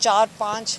4-5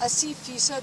80%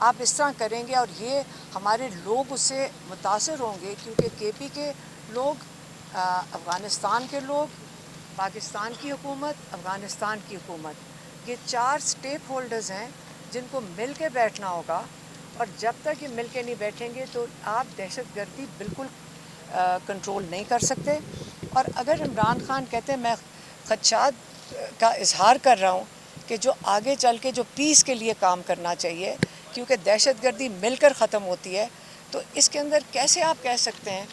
آپ اس طرح کریں گے اور یہ ہمارے لوگ اس سے متاثر ہوں گے، کیونکہ کے پی کے لوگ، افغانستان کے لوگ، پاکستان کی حکومت، افغانستان کی حکومت، یہ 4 سٹیک ہولڈرز ہیں جن کو مل کے بیٹھنا ہوگا، اور جب تک یہ مل کے نہیں بیٹھیں گے تو آپ دہشت گردی بالکل کنٹرول نہیں کر سکتے۔ اور اگر عمران خان کہتے ہیں، میں خدشات کا اظہار کر رہا ہوں کہ جو آگے چل کے جو پیس کے لیے کام کرنا چاہیے، کیونکہ دہشت گردی مل کر ختم ہوتی ہے، تو اس کے اندر کیسے آپ کہہ سکتے ہیں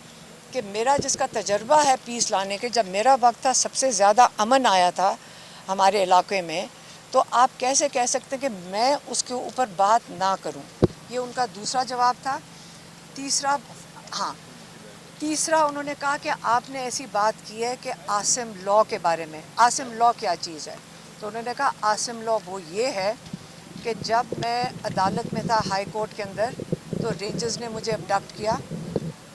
کہ میرا جس کا تجربہ ہے پیس لانے کے، جب میرا وقت تھا سب سے زیادہ امن آیا تھا ہمارے علاقے میں، تو آپ کیسے کہہ سکتے ہیں کہ میں اس کے اوپر بات نہ کروں؟ یہ ان کا دوسرا جواب تھا۔ تیسرا انہوں نے کہا کہ آپ نے ایسی بات کی ہے کہ عاصم لاء کے بارے میں۔ عاصم لاء کیا چیز ہے؟ تو انہوں نے کہا عاصم لاء وہ یہ ہے کہ جب میں عدالت میں تھا ہائی کورٹ کے اندر، تو رینجرز نے مجھے ابڈکٹ کیا،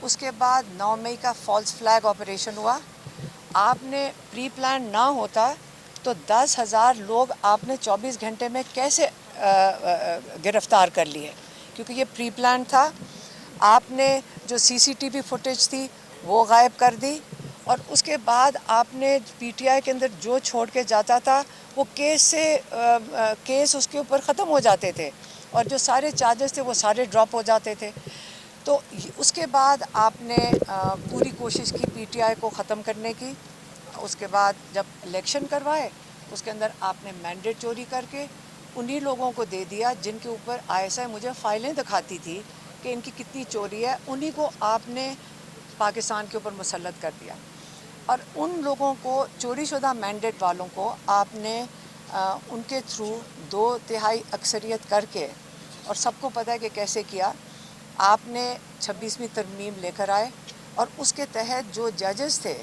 اس کے بعد 9 مئی کا فالس فلیگ آپریشن ہوا، آپ نے پری پلان نہ ہوتا تو 10,000 لوگ آپ نے 24 گھنٹے میں کیسے گرفتار کر لیے، کیونکہ یہ پری پلان تھا۔ آپ نے جو سی سی ٹی وی فوٹیج تھی وہ غائب کر دی، اور اس کے بعد آپ نے پی ٹی آئی کے اندر جو چھوڑ کے جاتا تھا وہ کیس اس کے اوپر ختم ہو جاتے تھے، اور جو سارے چارجز تھے وہ سارے ڈراپ ہو جاتے تھے۔ تو اس کے بعد آپ نے پوری کوشش کی پی ٹی آئی کو ختم کرنے کی۔ اس کے بعد جب الیکشن کروائے، اس کے اندر آپ نے مینڈیٹ چوری کر کے انہی لوگوں کو دے دیا جن کے اوپر آئی ایس آئی مجھے فائلیں دکھاتی تھی کہ ان کی کتنی چوری ہے، انہی کو آپ نے پاکستان کے اوپر مسلط کر دیا، اور ان لوگوں کو، چوری شدہ مینڈیٹ والوں کو آپ نے ان کے تھرو 2/3 اکثریت کر کے، اور سب کو پتہ ہے کہ کیسے کیا، آپ نے 26ویں ترمیم لے کر آئے، اور اس کے تحت جو ججز تھے،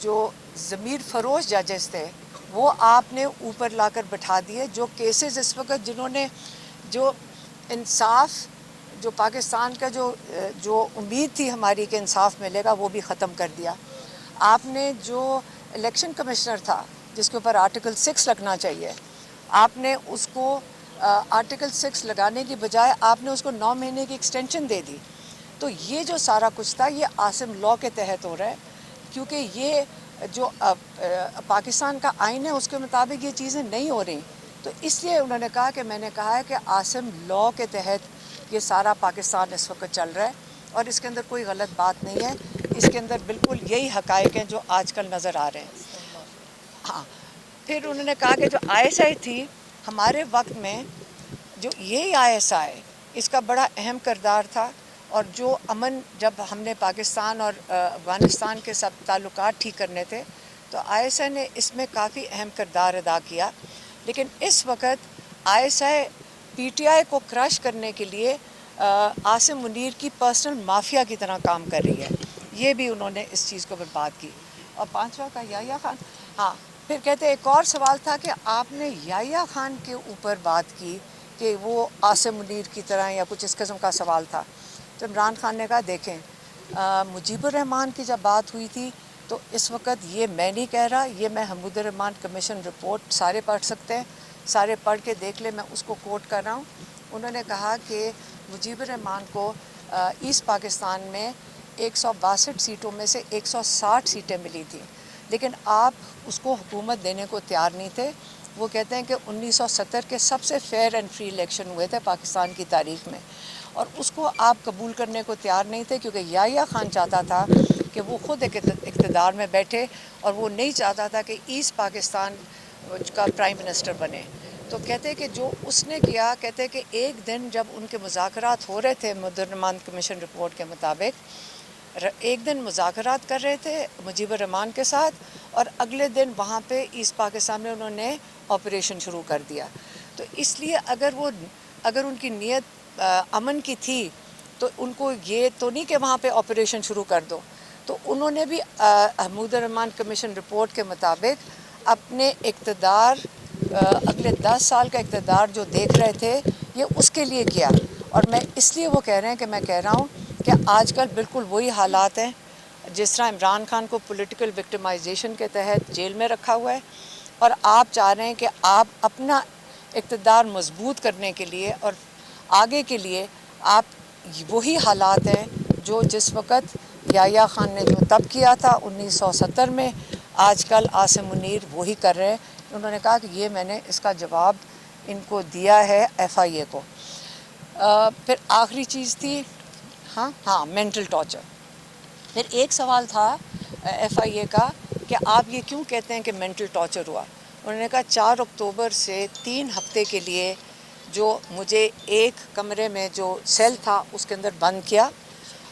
جو ضمیر فروش ججز تھے، وہ آپ نے اوپر لا کر بٹھا دیے۔ جو کیسز اس وقت جنہوں نے جو انصاف، جو پاکستان کا جو امید تھی ہماری کہ انصاف ملے گا، وہ بھی ختم کر دیا۔ آپ نے جو الیکشن کمشنر تھا جس کے اوپر آرٹیکل 6 لگنا چاہیے، آپ نے اس کو آرٹیکل 6 لگانے کی بجائے آپ نے اس کو 9 مہینے کی ایکسٹینشن دے دی۔ تو یہ جو سارا کچھ تھا یہ عاصم لاء کے تحت ہو رہا ہے، کیونکہ یہ جو پاکستان کا آئین ہے اس کے مطابق یہ چیزیں نہیں ہو رہی، تو اس لیے انہوں نے کہا کہ میں نے کہا ہے کہ عاصم لاء کے تحت یہ سارا پاکستان اس وقت چل رہا ہے، اور اس کے اندر کوئی غلط بات نہیں ہے، اس کے اندر بالکل یہی حقائق ہیں جو آج کل نظر آ رہے ہیں۔ ہاں، پھر انہوں نے کہا کہ جو آئی ایس آئی تھی ہمارے وقت میں، جو یہی آئی ایس آئی اس کا بڑا اہم کردار تھا، اور جو امن، جب ہم نے پاکستان اور افغانستان کے سب تعلقات ٹھیک کرنے تھے تو آئی ایس آئی نے اس میں کافی اہم کردار ادا کیا، لیکن اس وقت I S I P T I کو کرش کرنے کے لیے عاصم منیر کی پرسنل مافیا کی طرح کام کر رہی ہے، یہ بھی انہوں نے اس چیز کو برباد کی۔ اور 5واں کا یحییٰ خان، ہاں، پھر کہتے ایک اور سوال تھا کہ آپ نے یحییٰ خان کے اوپر بات کی کہ وہ عاصم منیر کی طرح، یا کچھ اس قسم کا سوال تھا، تو عمران خان نے کہا دیکھیں، مجیب الرحمان کی جب بات ہوئی تھی تو اس وقت یہ میں نہیں کہہ رہا، یہ میں حمود الرحمان کمیشن رپورٹ سارے پڑھ سکتے ہیں، سارے پڑھ کے دیکھ لیں، میں اس کو کوٹ کر رہا ہوں۔ انہوں نے کہا کہ مجیب الرحمان کو ایسٹ پاکستان میں 162 سیٹوں میں سے 160 سیٹیں ملی تھیں، لیکن آپ اس کو حکومت دینے کو تیار نہیں تھے۔ وہ کہتے ہیں کہ 1970 کے سب سے فیئر اینڈ فری الیکشن ہوئے تھے پاکستان کی تاریخ میں، اور اس کو آپ قبول کرنے کو تیار نہیں تھے، کیونکہ یحییٰ خان چاہتا تھا کہ وہ خود اقتدار میں بیٹھے، اور وہ نہیں چاہتا تھا کہ ایسٹ پاکستان کا پرائم منسٹر بنے۔ تو کہتے کہ جو اس نے کیا، کہتے کہ ایک دن جب ان کے مذاکرات ہو رہے تھے حمود الرحمان کمیشن رپورٹ کے مطابق، ایک دن مذاکرات کر رہے تھے مجیب الرحمان کے ساتھ، اور اگلے دن وہاں پہ ایسٹ پاکستان میں انہوں نے آپریشن شروع کر دیا۔ تو اس لیے اگر ان کی نیت امن کی تھی تو ان کو یہ تو نہیں کہ وہاں پہ آپریشن شروع کر دو، تو انہوں نے بھی حمود الرحمان کمیشن رپورٹ کے مطابق اپنے اقتدار، اگلے 10 سال کا اقتدار جو دیکھ رہے تھے، یہ اس کے لیے کیا۔ اور میں اس لیے وہ کہہ رہے ہیں کہ میں کہہ رہا ہوں کہ آج کل بالکل وہی حالات ہیں جس طرح عمران خان کو پولیٹیکل وکٹمائزیشن کے تحت جیل میں رکھا ہوا ہے، اور آپ چاہ رہے ہیں کہ آپ اپنا اقتدار مضبوط کرنے کے لیے اور آگے کے لیے آپ وہی حالات ہیں جو جس وقت یحییٰ خان نے جو تب کیا تھا 1970 میں، آج کل عاصم منیر وہی کر رہے ہیں۔ انہوں نے کہا کہ یہ میں نے اس کا جواب ان کو دیا ہے FIA کو۔ پھر آخری چیز تھی ہاں مینٹل ٹارچر۔ پھر ایک سوال تھا FIA کا کہ آپ یہ کیوں کہتے ہیں کہ مینٹل ٹارچر ہوا؟ انہوں نے کہا 4 اکتوبر سے 3 ہفتے کے لیے جو مجھے ایک کمرے میں جو سیل تھا اس کے اندر بند کیا،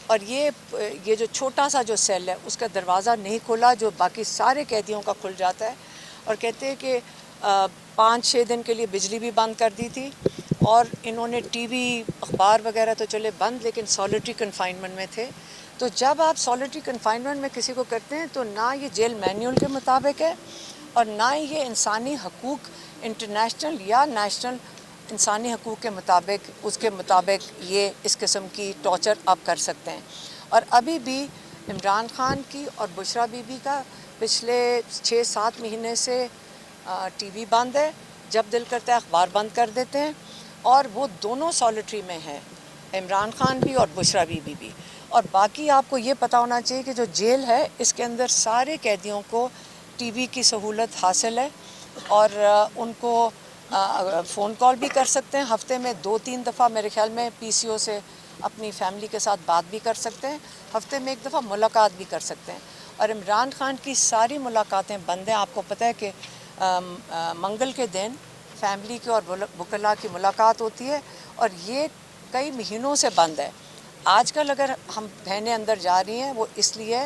اور یہ جو چھوٹا سا جو سیل ہے اس کا دروازہ نہیں کھولا جو باقی سارے قیدیوں کا کھل جاتا ہے، اور کہتے ہیں کہ 5-6 دن کے لیے بجلی بھی بند کر دی تھی، اور انہوں نے ٹی وی اخبار وغیرہ تو چلے بند، لیکن سالیٹری کنفائنمنٹ میں تھے۔ تو جب آپ سالیٹری کنفائنمنٹ میں کسی کو کرتے ہیں تو نہ یہ جیل مینیول کے مطابق ہے اور نہ ہی یہ انسانی حقوق انٹرنیشنل یا نیشنل انسانی حقوق کے مطابق یہ اس قسم کی ٹارچر آپ کر سکتے ہیں۔ اور ابھی بھی عمران خان کی اور بشریٰ بی بی کا پچھلے 6-7 مہینے سے ٹی وی بند ہے، جب دل کرتا ہے اخبار بند کر دیتے ہیں، اور وہ دونوں سالیٹری میں ہیں، عمران خان بھی اور بشریٰ بی بی بھی۔ اور باقی آپ کو یہ پتہ ہونا چاہیے کہ جو جیل ہے اس کے اندر سارے قیدیوں کو ٹی وی کی سہولت حاصل ہے، اور ان کو فون کال بھی کر سکتے ہیں، ہفتے میں 2-3 دفعہ میرے خیال میں PCO سے اپنی فیملی کے ساتھ بات بھی کر سکتے ہیں، ہفتے میں 1 دفعہ ملاقات بھی کر سکتے ہیں۔ اور عمران خان کی ساری ملاقاتیں بند ہیں۔ آپ کو پتہ ہے کہ منگل کے دن فیملی کی اور وکلاء کی ملاقات ہوتی ہے، اور یہ کئی مہینوں سے بند ہے۔ آج کل اگر ہم بہنیں اندر جا رہی ہیں وہ اس لیے